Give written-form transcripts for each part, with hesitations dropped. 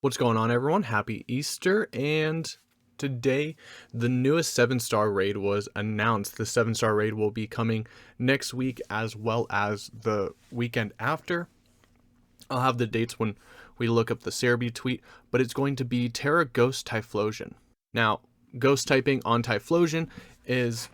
What's going on, everyone? Happy Easter. And today, the newest 7-star raid was announced. The 7-star raid will be coming next week as well as the weekend after. I'll have the dates when we look up the Cerebi tweet, but it's going to be Tera Ghost Typhlosion. Now, ghost typing on Typhlosion is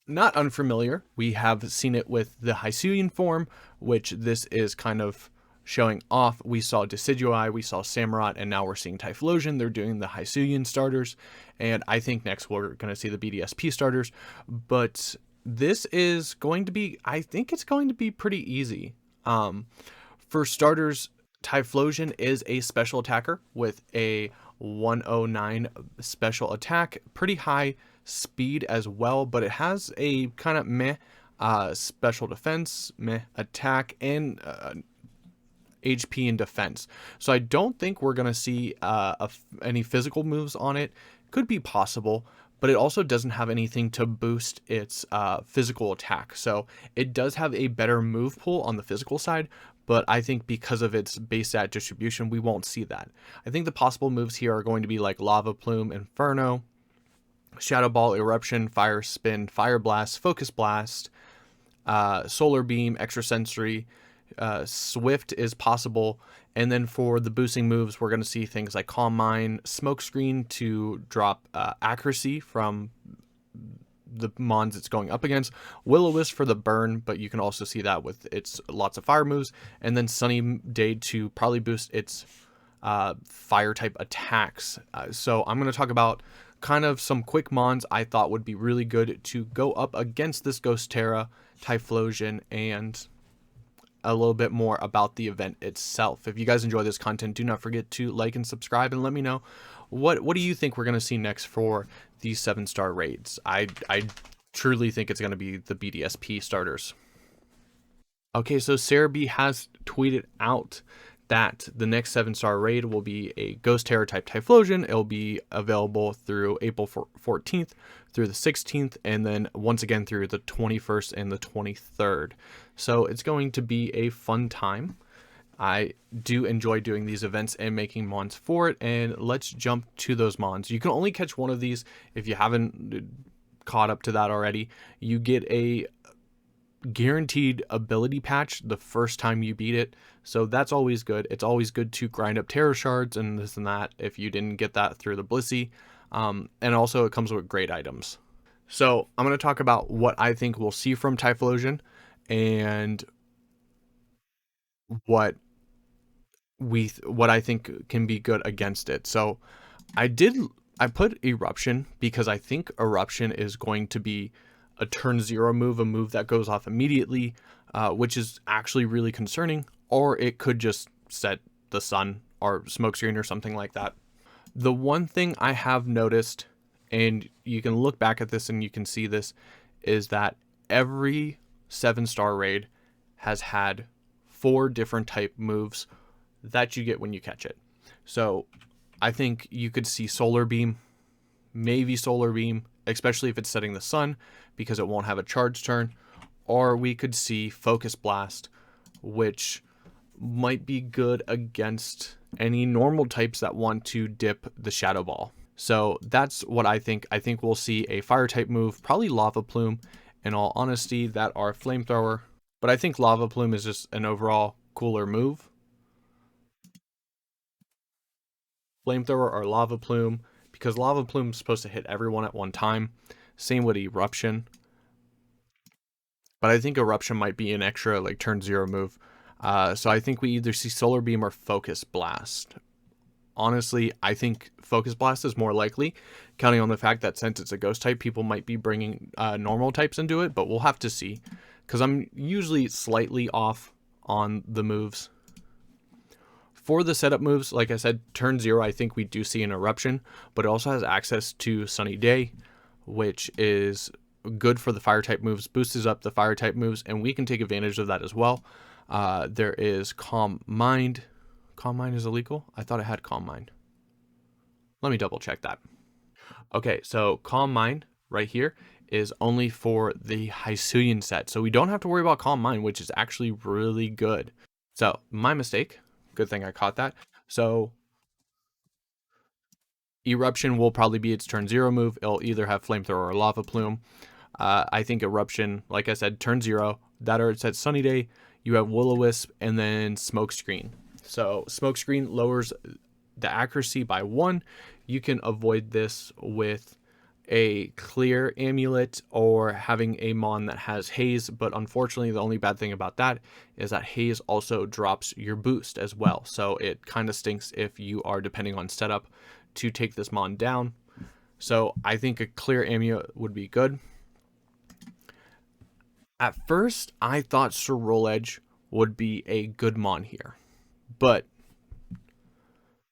not unfamiliar. We have seen it with the Hisuian form, which this is kind of showing off. We saw Decidueye, we saw Samurott, and now we're seeing Typhlosion. They're doing the Hisuian starters, and I think next we're going to see the BDSP starters. But this is going to be, I think it's going to be pretty easy. For starters, Typhlosion is a special attacker with a 109 special attack, pretty high speed as well, but it has a kind of meh special defense, meh attack, and HP and defense. So I don't think we're going to see any physical moves on it. Could be possible, but it also doesn't have anything to boost its physical attack. So it does have a better move pool on the physical side, but I think because of its base stat distribution, we won't see that. I think the possible moves here are going to be like Lava Plume, Inferno, Shadow Ball, Eruption, Fire Spin, Fire Blast, Focus Blast, Solar Beam, Extrasensory, Swift is possible. And then for the boosting moves, we're going to see things like Calm Mind, Smokescreen to drop accuracy from the mons it's going up against, Will-O-Wisp for the burn, but you can also see that with its lots of fire moves, and then Sunny Day to probably boost its fire type attacks. So I'm going to talk about kind of some quick mons I thought would be really good to go up against this Ghost Tera Typhlosion, and a little bit more about the event itself. If you guys enjoy this content, do not forget to like and subscribe, and let me know what do you think we're going to see next for these 7-star raids. I truly think it's going to be the BDSP starters. Okay, so Cerebi has tweeted out that the next 7-star raid will be a Ghost Tera type Typhlosion. It'll be available through April 14th through the 16th, and then once again through the 21st and the 23rd. So it's going to be a fun time. I do enjoy doing these events and making mons for it, and let's jump to those mons. You can only catch one of these if you haven't caught up to that already. You get a guaranteed ability patch the first time you beat it, so that's always good. It's always good to grind up Terra Shards and this and that if you didn't get that through the Blissey, and also it comes with great items. So I'm going to talk about what I think we'll see from Typhlosion and what I think can be good against it. So I put Eruption because I think Eruption is going to be a turn 0 move, a move that goes off immediately, which is actually really concerning, or it could just set the sun or Smokescreen or something like that. The one thing I have noticed, and you can look back at this and you can see this, is that every 7-star raid has had 4 different type moves that you get when you catch it. So I think you could see Solar Beam, maybe Solar Beam, especially if it's setting the sun, because it won't have a charge turn, or we could see Focus Blast, which might be good against any normal types that want to dip the Shadow Ball. So that's what I think. I think we'll see a fire type move, probably Lava Plume, in all honesty, that are Flamethrower, but I think Lava Plume is just an overall cooler move. Flamethrower or Lava Plume, because Lava Plume is supposed to hit everyone at one time. Same with Eruption. But I think Eruption might be an extra like turn 0 move. So I think we either see Solar Beam or Focus Blast. Honestly, I think Focus Blast is more likely, counting on the fact that since it's a ghost type, people might be bringing normal types into it, but we'll have to see, because I'm usually slightly off on the moves. For the setup moves, like I said, turn 0, I think we do see an Eruption, but it also has access to Sunny Day, which is good for the fire type moves, boosts up the fire type moves, and we can take advantage of that as well. There is Calm Mind. Calm Mind is illegal? I thought it had Calm Mind. Let me double check that. Okay, so Calm Mind right here is only for the Hisuian set, so we don't have to worry about Calm Mind, which is actually really good. So my mistake. Good thing I caught that. So Eruption will probably be its turn 0 move. It'll either have Flamethrower or Lava Plume. I think Eruption, like I said, turn 0. That or it's at Sunny Day. You have Will-O-Wisp and then Smokescreen. So Smokescreen lowers the accuracy by 1. You can avoid this with a clear amulet or having a mon that has haze, but unfortunately the only bad thing about that is that haze also drops your boost as well, so it kind of stinks if you are depending on setup to take this mon down. So I think a clear amulet would be good. At first I thought Swirl Edge would be a good mon here, but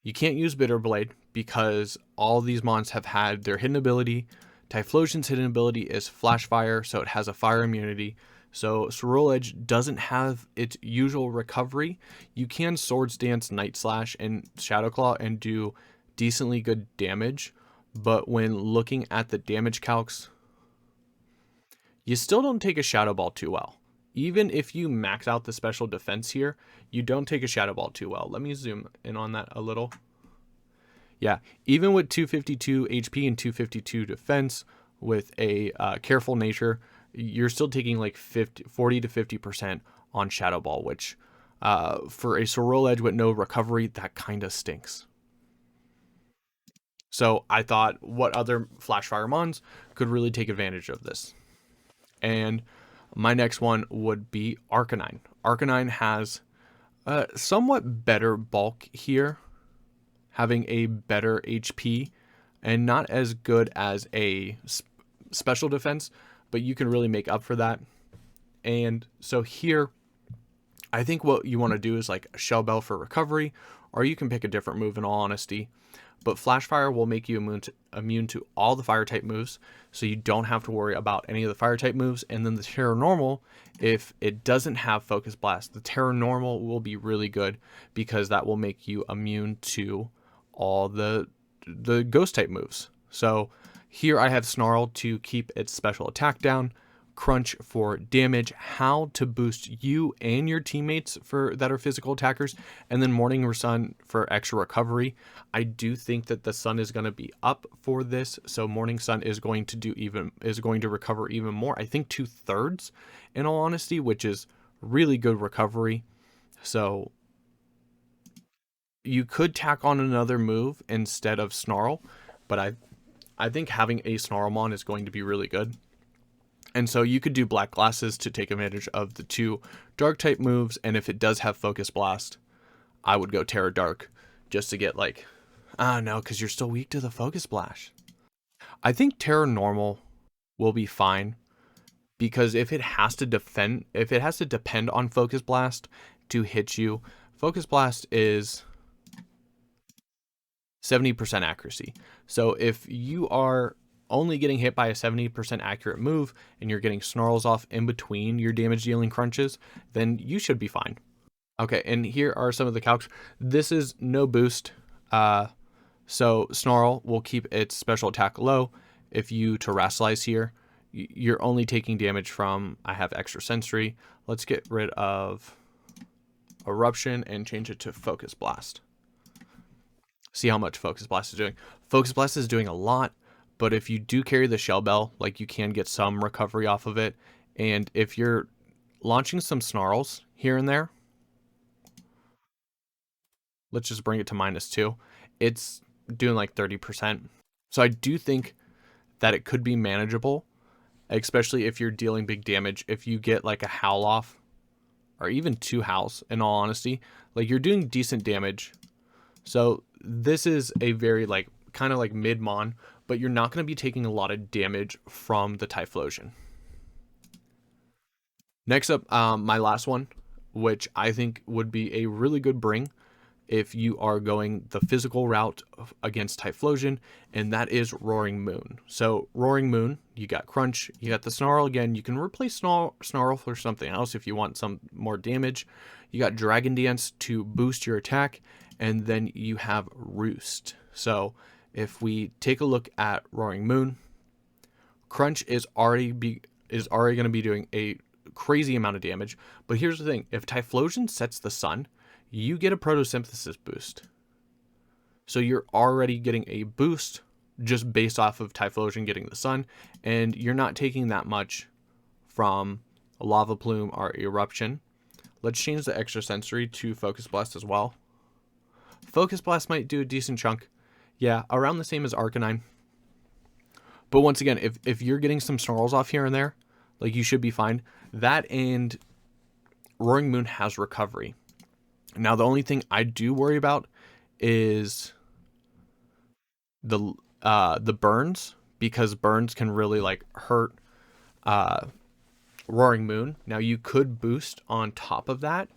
you can't use Bitterblade because all these mons have had their hidden ability. Typhlosion's hidden ability is Flash Fire, so it has a fire immunity. So Swirl Edge doesn't have its usual recovery. You can Swords Dance, Night Slash, and Shadow Claw and do decently good damage, but when looking at the damage calcs, you still don't take a Shadow Ball too well. Even if you max out the special defense here, you don't take a Shadow Ball too well. Let me zoom in on that a little. Yeah, even with 252 HP and 252 defense with a careful nature, you're still taking like 40 to 50% on Shadow Ball, which for a Swirl Edge with no recovery, that kind of stinks. So I thought, what other Flash Fire mons could really take advantage of this? And my next one would be Arcanine. Arcanine has somewhat better bulk here, having a better HP and not as good as a special defense, but you can really make up for that. And so here, I think what you want to do is like Shell Bell for recovery, or you can pick a different move in all honesty. But Flash Fire will make you immune to all the fire type moves, so you don't have to worry about any of the fire type moves. And then the Tera Normal, if it doesn't have Focus Blast, the Tera Normal will be really good because that will make you immune to all the ghost type moves. So here I have Snarl to keep its special attack down, Crunch for damage, Howl to boost you and your teammates for that are physical attackers, and then Morning Sun for extra recovery. I do think that the sun is going to be up for this, so Morning Sun is going to recover even more. I think 2/3 in all honesty, which is really good recovery. So you could tack on another move instead of Snarl, but I think having a Snarlmon is going to be really good. And so you could do Black Glasses to take advantage of the 2 dark type moves, and if it does have Focus Blast, I would go Tera Dark just to get like, no, because you're still weak to the Focus Blast. I think Tera Normal will be fine because if it has to depend on Focus Blast to hit you, Focus Blast is 70% accuracy. So if you are only getting hit by a 70% accurate move and you're getting Snarls off in between your damage dealing crunches, then you should be fine. Okay, and here are some of the calcs. This is no boost. So Snarl will keep its special attack low. If you Terrasilize here, you're only taking damage from, I have extra sensory. Let's get rid of Eruption and change it to Focus Blast. See how much Focus Blast is doing. Focus Blast is doing a lot, but if you do carry the Shell Bell, like you can get some recovery off of it. And if you're launching some Snarls here and there, let's just bring it to -2. It's doing like 30%. So I do think that it could be manageable, especially if you're dealing big damage. If you get like a Howl off, or even 2 Howls, in all honesty, like you're doing decent damage. So this is a very like kind of like mid-mon, but you're not going to be taking a lot of damage from the Typhlosion. Next up, my last one, which I think would be a really good bring if you are going the physical route against Typhlosion, and that is Roaring Moon. So Roaring Moon, you got Crunch, you got the Snarl again. You can replace Snarl for something else if you want some more damage. You got Dragon Dance to boost your attack, and then you have Roost. So if we take a look at Roaring Moon, Crunch is already going to be doing a crazy amount of damage. But here's the thing: if Typhlosion sets the sun, you get a Photosynthesis boost. So you're already getting a boost just based off of Typhlosion getting the sun, and you're not taking that much from a Lava Plume or Eruption. Let's change the extra sensory to Focus Blast as well. Focus Blast might do a decent chunk. Yeah, around the same as Arcanine. But once again, if you're getting some snarls off here and there, like, you should be fine. That and Roaring Moon has recovery. Now, the only thing I do worry about is the burns, because burns can really like hurt Roaring Moon. Now, you could boost on top of that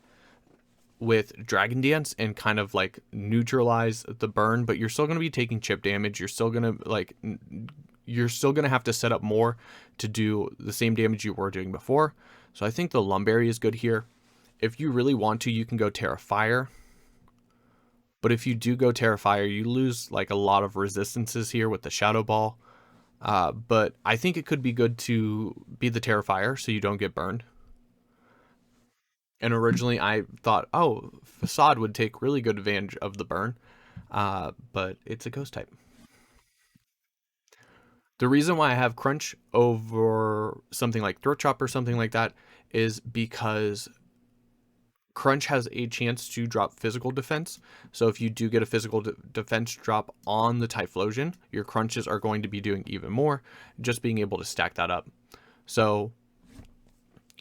with Dragon Dance and kind of like neutralize the burn, but you're still going to be taking chip damage. You're still going to have to set up more to do the same damage you were doing before. So I think the Lumberry is good here. If you really want to, you can go Tera Fire. But if you do go Tera Fire, you lose like a lot of resistances here with the Shadow Ball. But I think it could be good to be the Tera Fire so you don't get burned. And originally I thought, oh, Facade would take really good advantage of the burn. But it's a Ghost type. The reason why I have Crunch over something like Throat Chop or something like that is because Crunch has a chance to drop physical defense. So if you do get a physical defense drop on the Typhlosion, your Crunches are going to be doing even more, just being able to stack that up. So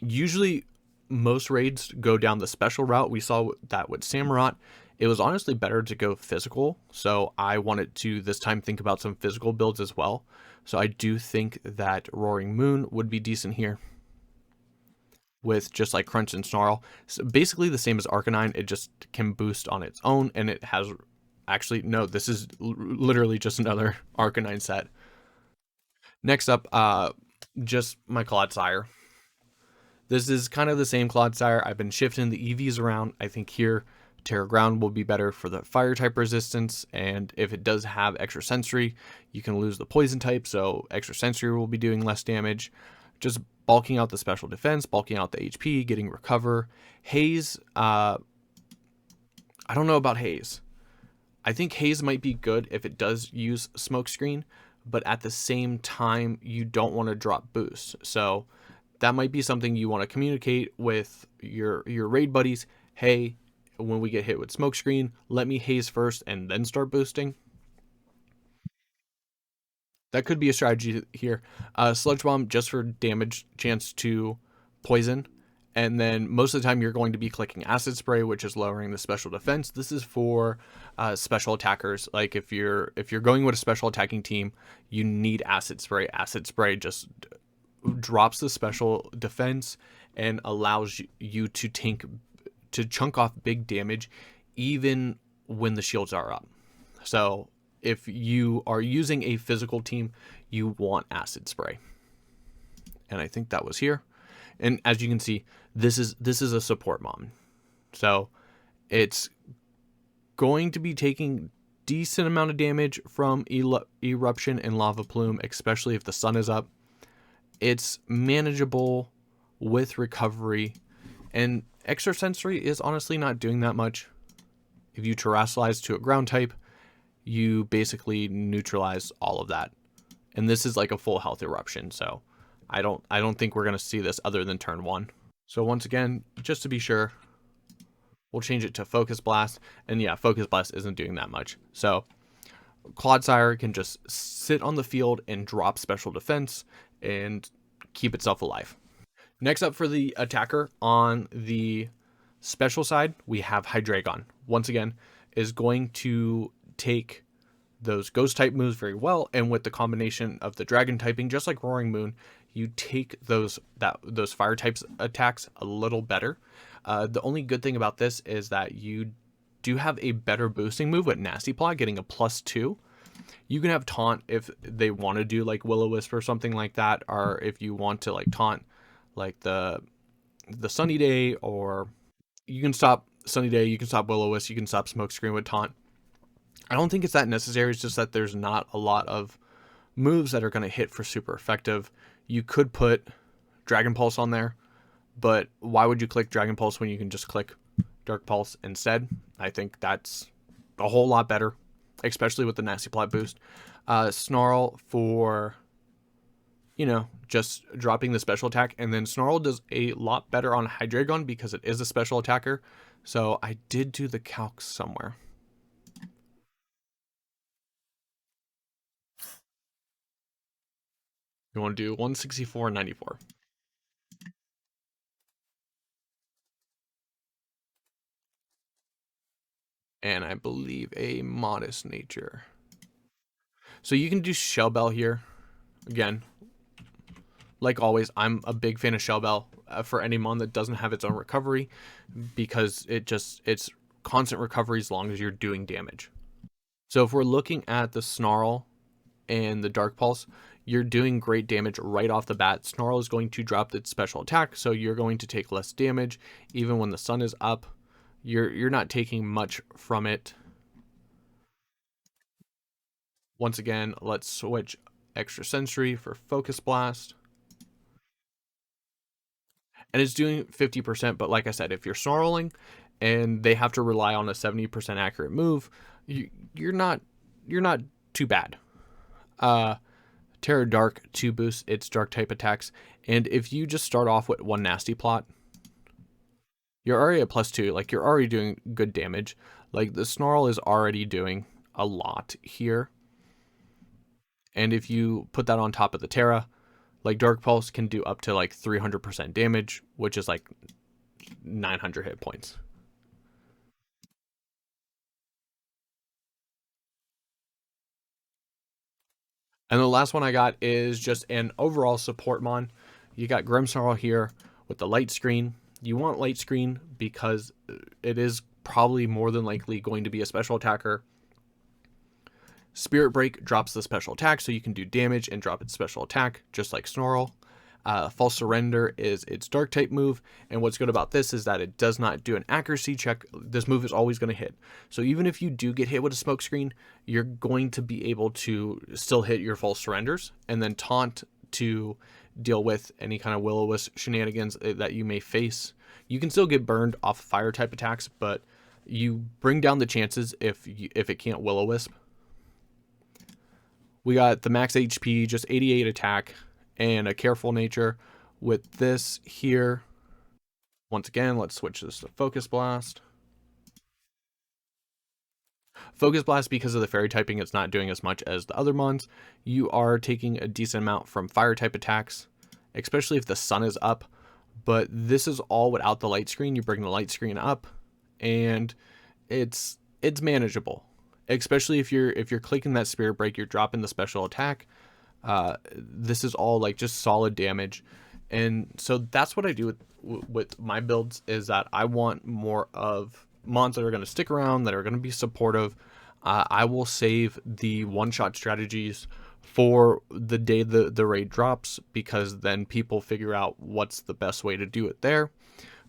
usually most raids go down the special route. We saw that with Samurott. It was honestly better to go physical, so I wanted to this time think about some physical builds as well. So I do think that Roaring Moon would be decent here with just like Crunch and Snarl. So basically the same as Arcanine, it just can boost on its own, and it has actually, no, this is literally just another Arcanine set. Next up, just my Clodsire. This is kind of the same Clodsire. I've been shifting the EVs around. I think here Terra Ground will be better for the fire type resistance, and if it does have extra sensory, you can lose the poison type, so extra sensory will be doing less damage. Just bulking out the special defense, bulking out the HP, getting recover. Haze, I don't know about Haze. I think Haze might be good if it does use Smokescreen, but at the same time, you don't want to drop boost. So that might be something you want to communicate with your raid buddies. Hey, when we get hit with Smokescreen, let me Haze first and then start boosting. That could be a strategy here. Sludge Bomb just for damage chance to poison. And then most of the time you're going to be clicking Acid Spray, which is lowering the special defense. This is for special attackers. Like if you're going with a special attacking team, you need Acid Spray. Acid Spray just drops the special defense and allows you to chunk off big damage even when the shields are up. So if you are using a physical team, you want Acid Spray. And I think that was here. And as you can see, this is a support mon. So it's going to be taking decent amount of damage from Eruption and Lava Plume, especially if the sun is up. It's manageable with recovery, and extrasensory is honestly not doing that much. If you terrestrialize to a ground type, you basically neutralize all of that. And this is like a full health eruption, so I don't think we're going to see this other than turn 1. So once again, just to be sure, we'll change it to Focus Blast. And yeah, Focus Blast isn't doing that much. So Clodsire can just sit on the field and drop special defense and keep itself alive. Next up for the attacker on the special side, we have Hydreigon. Once again, is going to take those ghost type moves very well, and with the combination of the dragon typing, just like Roaring Moon, you take those fire types attacks a little better. The only good thing about this is that you do have a better boosting move with Nasty Plot, getting a +2. You can have Taunt if they want to do like Will-O-Wisp or something like that, or if you want to like taunt like the Sunny Day, or you can stop Sunny Day, you can stop Will-O-Wisp, you can stop Smokescreen with Taunt. I don't think it's that necessary. It's just that there's not a lot of moves that are going to hit for super effective. You could put Dragon Pulse on there, but why would you click Dragon Pulse when you can just click Dark Pulse instead? I think that's a whole lot better. especially with the Nasty Plot boost. Snarl for, you know, just dropping the special attack. And then Snarl does a lot better on Hydreigon because it is a special attacker. So I did do the calc somewhere. You want to do 164 and 94. And I believe a Modest Nature. So you can do Shell Bell here. Again, like always, I'm a big fan of Shell Bell for any mon that doesn't have its own recovery, because it's constant recovery as long as you're doing damage. So if we're looking at the Snarl and the Dark Pulse, you're doing great damage right off the bat. Snarl is going to drop its special attack, so you're going to take less damage. Even when the sun is up, you're not taking much from it. Once again, let's switch Extra Sensory for Focus Blast. And it's doing 50%, but like I said, if you're snarling and they have to rely on a 70% accurate move, you're not too bad. Tera Dark to boost its dark type attacks, and if you just start off with one Nasty Plot, you're already at +2. Like, you're already doing good damage. Like, the Snarl is already doing a lot here, and if you put that on top of the Tera, like, Dark Pulse can do up to like 300% damage, which is like 900 hit points. And the last one I got is just an overall support mon. You got Grimmsnarl here with the light screen. You want light screen because it is probably more than likely going to be a special attacker. Spirit Break drops the special attack, so you can do damage and drop its special attack, just like Snarl. False Surrender is its dark type move, and what's good about this is that it does not do an accuracy check. This move is always going to hit, so even if you do get hit with a smoke screen, you're going to be able to still hit your false surrenders, and then taunt to deal with any kind of will-o-wisp shenanigans that you may face. You can still get burned off fire type attacks, but you bring down the chances if it can't will-o-wisp. We got the max HP, just 88 attack, and a careful nature with this here. Once again, let's switch this to Focus Blast. Focus Blast, because of the fairy typing, it's not doing as much as the other mons. You are taking a decent amount from fire type attacks, especially if the sun is up, but this is all without the light screen. You bring the light screen up and it's manageable, especially if you're clicking that Spirit Break, you're dropping the special attack. This is all like just solid damage, and so that's what I do with my builds, is that I want more of mons that are going to stick around, that are going to be supportive. I will save the one-shot strategies for the day the raid drops, because then people figure out what's the best way to do it there.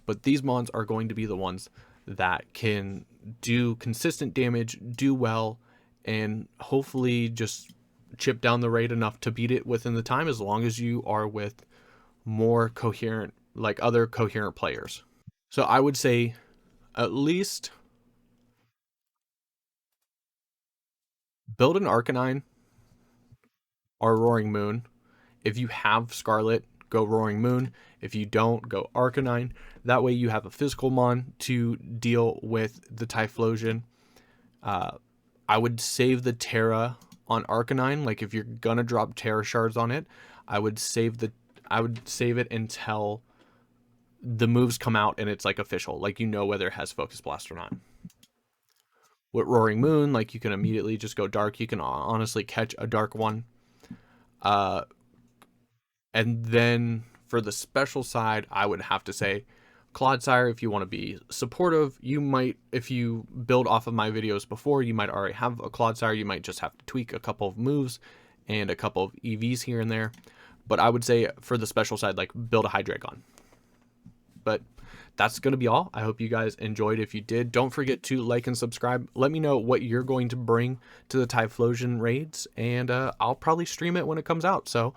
But these mons are going to be the ones that can do consistent damage, do well, and hopefully just chip down the raid enough to beat it within the time, as long as you are with more coherent, like other coherent players. So I would say at least build an Arcanine or Roaring Moon. If you have Scarlet, go Roaring Moon. If you don't, go Arcanine. That way you have a physical mon to deal with the Typhlosion. I would save the Tera on Arcanine. Like, if you're gonna drop Tera shards on it, I would save it until the moves come out and it's like official, like you know whether it has Focus Blast or not. With Roaring Moon, like, you can immediately just go dark. You can honestly catch a dark one. And then for the special side, I would have to say Clodsire. If you want to be supportive, you might, if you build off of my videos before, you might already have a Clodsire. You might just have to tweak a couple of moves and a couple of EVs here and there. But I would say for the special side, like, build a Hydreigon. But that's going to be all. I hope you guys enjoyed. If you did, don't forget to like and subscribe. Let me know what you're going to bring to the Typhlosion raids, and I'll probably stream it when it comes out. So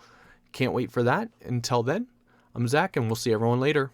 can't wait for that. Until then, I'm Zach, and we'll see everyone later.